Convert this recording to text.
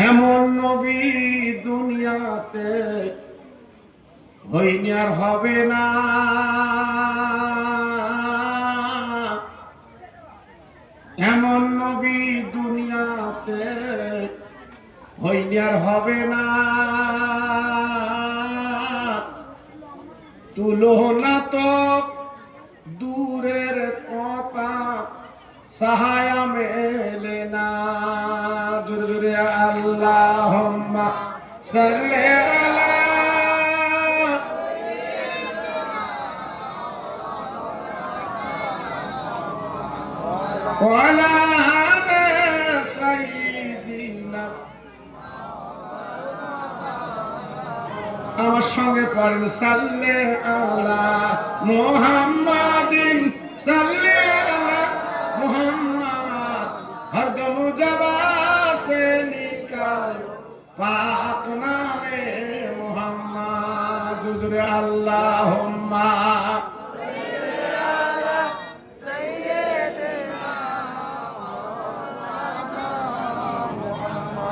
এমন নবী দুনিয়াতে হইনি আর হবে না। এমন নবী দুনিয়াতে হইনি আর হবে না। তুলনা তো দূরের কথা, সাহায়া মেলে না। জোরে জোরে আল্লাহুম্মা সাল্লি আলা ওয়ালা আলা সাইয়্যিদিনা। আমার সঙ্গে পড়েন সাল্লি আলা মুহাম্মাদিন সাল্লি আলা मुहम्मद हर दम जबा से निकल पाक नामे मुहम्मद। अल्लाहुम्मा